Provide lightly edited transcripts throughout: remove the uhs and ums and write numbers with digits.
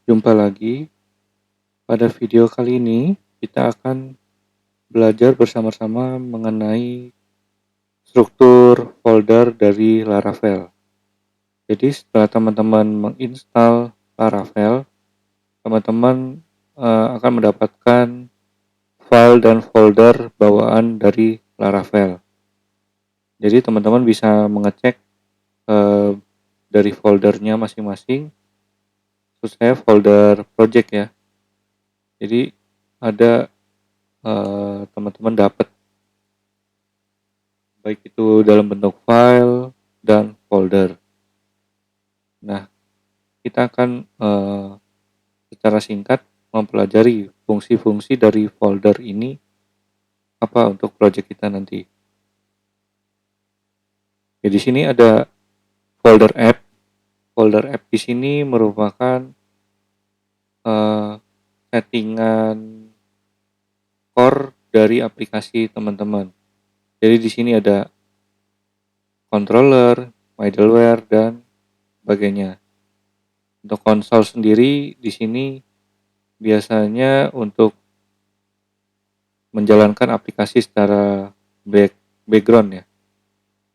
Jumpa lagi. Pada video kali ini, kita akan belajar bersama-sama mengenai struktur folder dari Laravel. Jadi setelah teman-teman menginstal Laravel, teman-teman akan mendapatkan file dan folder bawaan dari Laravel. Jadi teman-teman bisa mengecek eh, dari foldernya masing-masing. Terus saya folder project ya. Jadi ada teman-teman dapat baik itu dalam bentuk file dan folder. Nah, kita akan secara singkat mempelajari fungsi-fungsi dari folder ini apa untuk project kita nanti. Ya, di sini ada folder app. Folder app di sini merupakan eh, settingan core dari aplikasi teman-teman. Jadi di sini ada controller, middleware dan sebagainya. Untuk konsol sendiri di sini biasanya untuk menjalankan aplikasi secara background ya.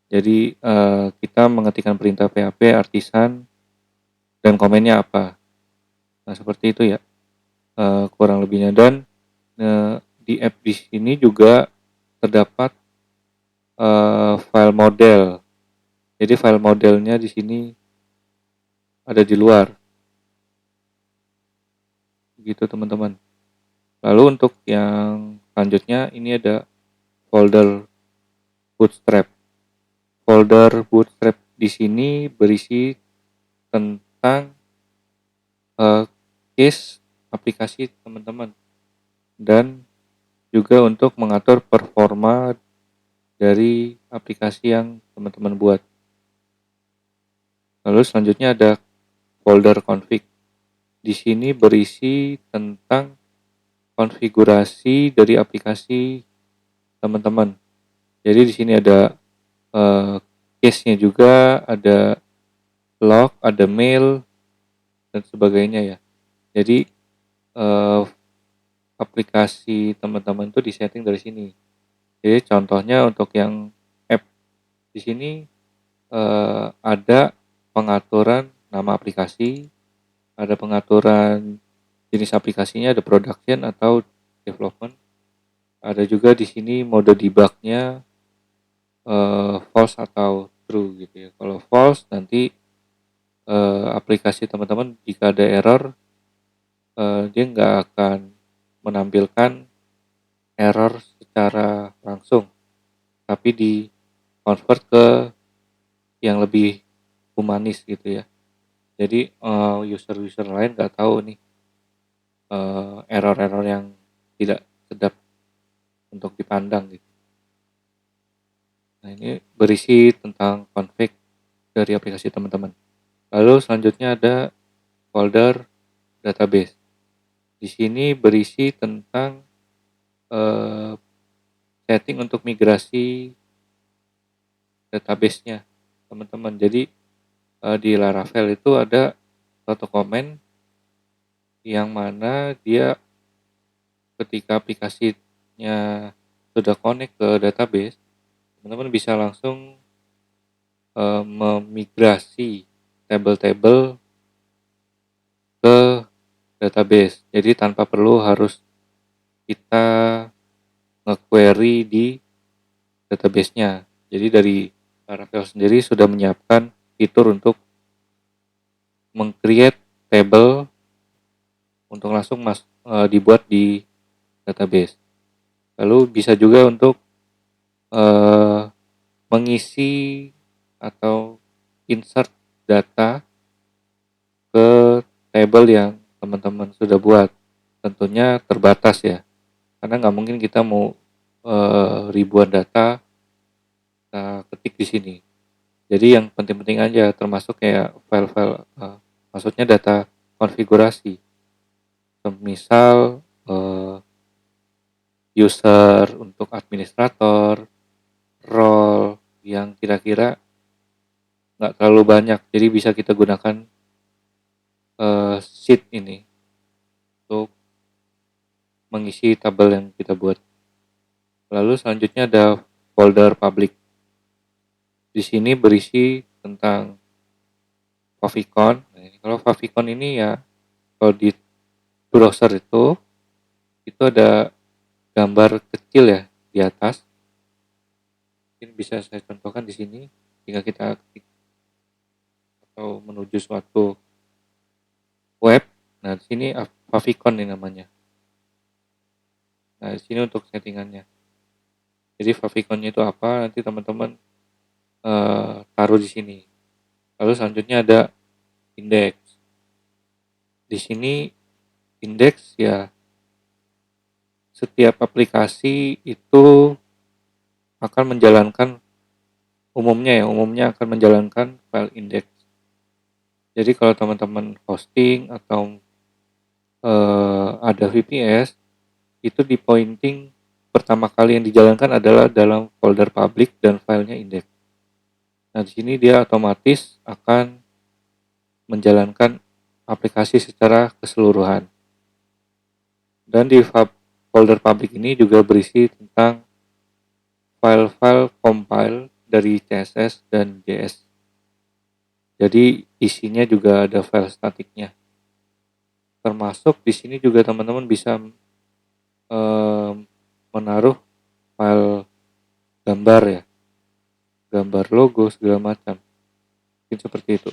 Jadi kita mengetikkan perintah PHP artisan dan komennya apa. Nah seperti itu ya kurang lebihnya. Dan di app di sini juga terdapat file model. Jadi file modelnya di sini ada di luar. Gitu teman-teman. Lalu untuk yang selanjutnya ini ada folder Bootstrap. Folder Bootstrap di sini berisi tentang case aplikasi teman-teman dan juga untuk mengatur performa dari aplikasi yang teman-teman buat. Lalu selanjutnya ada folder config. Di sini berisi tentang konfigurasi dari aplikasi teman-teman. Jadi di sini ada case-nya juga, ada log, ada mail dan sebagainya ya. Jadi aplikasi teman-teman itu disetting dari sini. Jadi contohnya untuk yang app di sini ada pengaturan nama aplikasi, ada pengaturan jenis aplikasinya, ada production atau development. Ada juga di sini mode debugnya false atau true gitu ya. Kalau false nanti aplikasi teman-teman jika ada error dia nggak akan menampilkan error secara langsung, tapi di convert ke yang lebih humanis gitu ya. Jadi user-user lain nggak tahu nih error-error yang tidak sedap untuk dipandang gitu. Nah ini berisi tentang config dari aplikasi teman-teman. Lalu selanjutnya ada folder database. Di sini berisi tentang setting untuk migrasi database-nya teman-teman. Jadi di Laravel itu ada suatu komen yang mana dia ketika aplikasinya sudah connect ke database, teman-teman bisa langsung memigrasi tabel-tabel ke database. Jadi tanpa perlu harus kita nge-query di database-nya. Jadi dari Laravel sendiri sudah menyiapkan fitur untuk meng-create table untuk langsung dibuat di database. Lalu bisa juga untuk mengisi atau insert data ke table yang teman-teman sudah buat. Tentunya terbatas ya, karena nggak mungkin kita mau ribuan data kita ketik di sini. Jadi yang penting-penting aja, termasuk kayak file-file, maksudnya data konfigurasi. Misal user untuk administrator, role yang kira-kira nggak terlalu banyak, jadi bisa kita gunakan sheet ini untuk mengisi tabel yang kita buat. Lalu selanjutnya ada folder public. Di sini berisi tentang favicon. Nah, kalau favicon ini ya, kalau di browser itu ada gambar kecil ya di atas. Mungkin bisa saya contohkan di sini. Jika kita ketik atau menuju suatu web, nah di sini favicon nih namanya. Nah di sini untuk settingannya. Jadi favicon itu apa? Nanti teman-teman taruh di sini. Lalu selanjutnya ada index. Di sini index ya, setiap aplikasi itu akan menjalankan umumnya akan menjalankan file index. Jadi kalau teman-teman hosting atau ada VPS, itu di pointing pertama kali yang dijalankan adalah dalam folder public dan filenya index. Nah di sini dia otomatis akan menjalankan aplikasi secara keseluruhan. Dan di folder public ini juga berisi tentang file-file compile dari CSS dan JS. Jadi isinya juga ada file statiknya. Termasuk di sini juga teman-teman bisa menaruh file gambar ya, gambar logo segala macam. Mungkin seperti itu.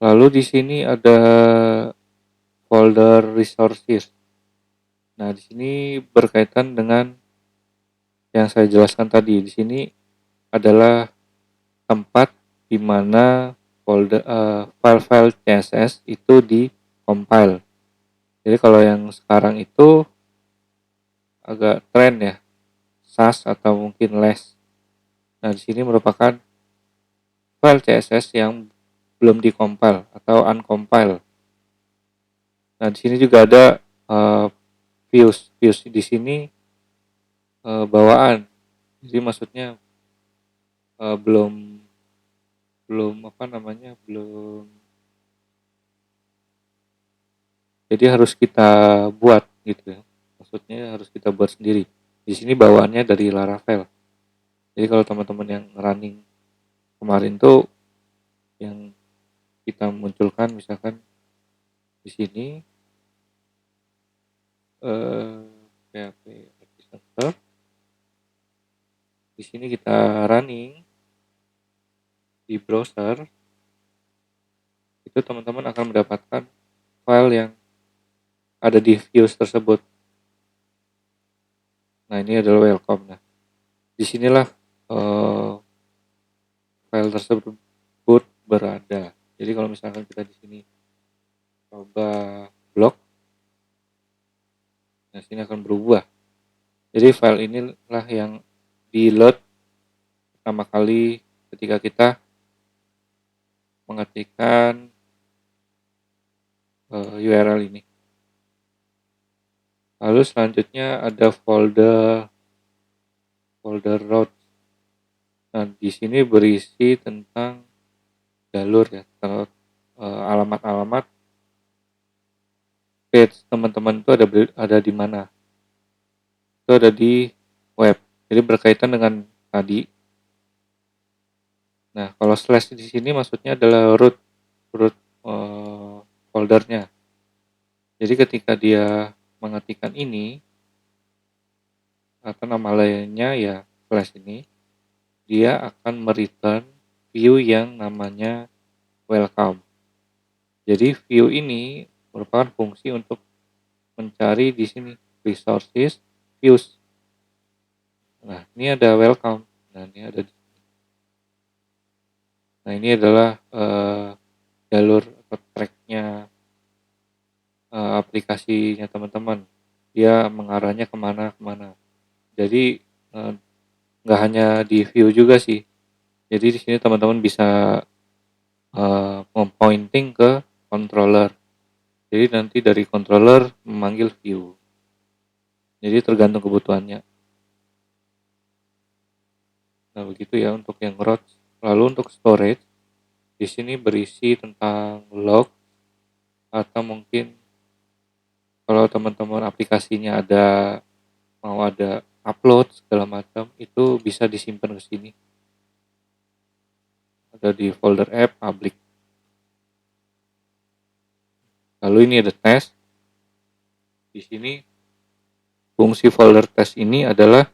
Lalu di sini ada folder resources. Nah, di sini berkaitan dengan yang saya jelaskan tadi. Di sini adalah tempat di mana folder file-file CSS itu di compile. Jadi kalau yang sekarang itu agak tren ya, SAS atau mungkin LESS. Nah, di sini merupakan file CSS yang belum dikompil atau uncompile. Nah, di sini juga ada views di sini bawaan. Jadi maksudnya belum apa namanya, belum. Jadi harus kita buat gitu ya. Maksudnya harus kita buat sendiri. Di sini bawaannya dari Laravel. Jadi kalau teman-teman yang running kemarin tuh yang kita munculkan misalkan di sini PHP Epicenter. Di sini kita running di browser, itu teman-teman akan mendapatkan file yang ada di views tersebut. Nah ini adalah welcome. Nah disinilah file tersebut berada. Jadi kalau misalkan kita di sini coba blok, nah sini akan berubah. Jadi file inilah yang di load pertama kali ketika kita mengetikkan URL ini. Lalu selanjutnya ada folder route. Nah, di sini berisi tentang jalur ya, alamat-alamat page teman-teman itu ada di mana. Itu ada di web. Jadi berkaitan dengan tadi. Nah, kalau slash di sini maksudnya adalah root foldernya. Jadi ketika dia mengetikkan ini atau nama lainnya ya slash ini, dia akan mereturn view yang namanya welcome. Jadi view ini merupakan fungsi untuk mencari di sini resources views. Nah, ini ada welcome. Nah, ini ada. Nah, ini adalah jalur atau tracknya aplikasinya teman-teman. Dia mengarahnya kemana. Jadi nggak hanya di view juga sih. Jadi di sini teman-teman bisa mempointing ke controller. Jadi nanti dari controller memanggil view. Jadi tergantung kebutuhannya. Nah begitu ya untuk yang root. Lalu untuk storage, Di sini berisi tentang log, atau mungkin kalau teman-teman aplikasinya mau ada upload segala macam, itu bisa disimpan ke sini. Ada di folder app public. Lalu ini ada test. Di sini fungsi folder test ini adalah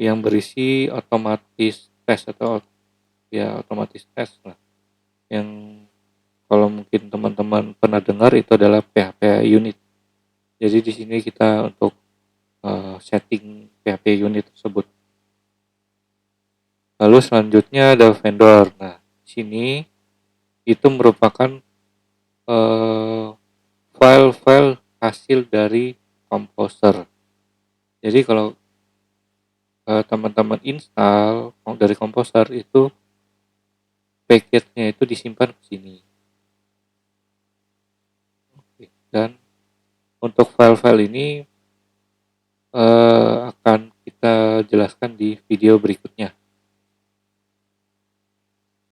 yang berisi otomatis test, atau ya otomatis test lah. Yang kalau mungkin teman-teman pernah dengar, itu adalah PHP unit. Jadi di sini kita untuk setting PHP unit tersebut. Lalu selanjutnya ada vendor. Nah, di sini itu merupakan eh, file-file hasil dari Composer. Jadi kalau teman-teman install dari Composer, itu package-nya itu disimpan ke sini. Oke. Dan untuk file-file ini akan kita jelaskan di video berikutnya.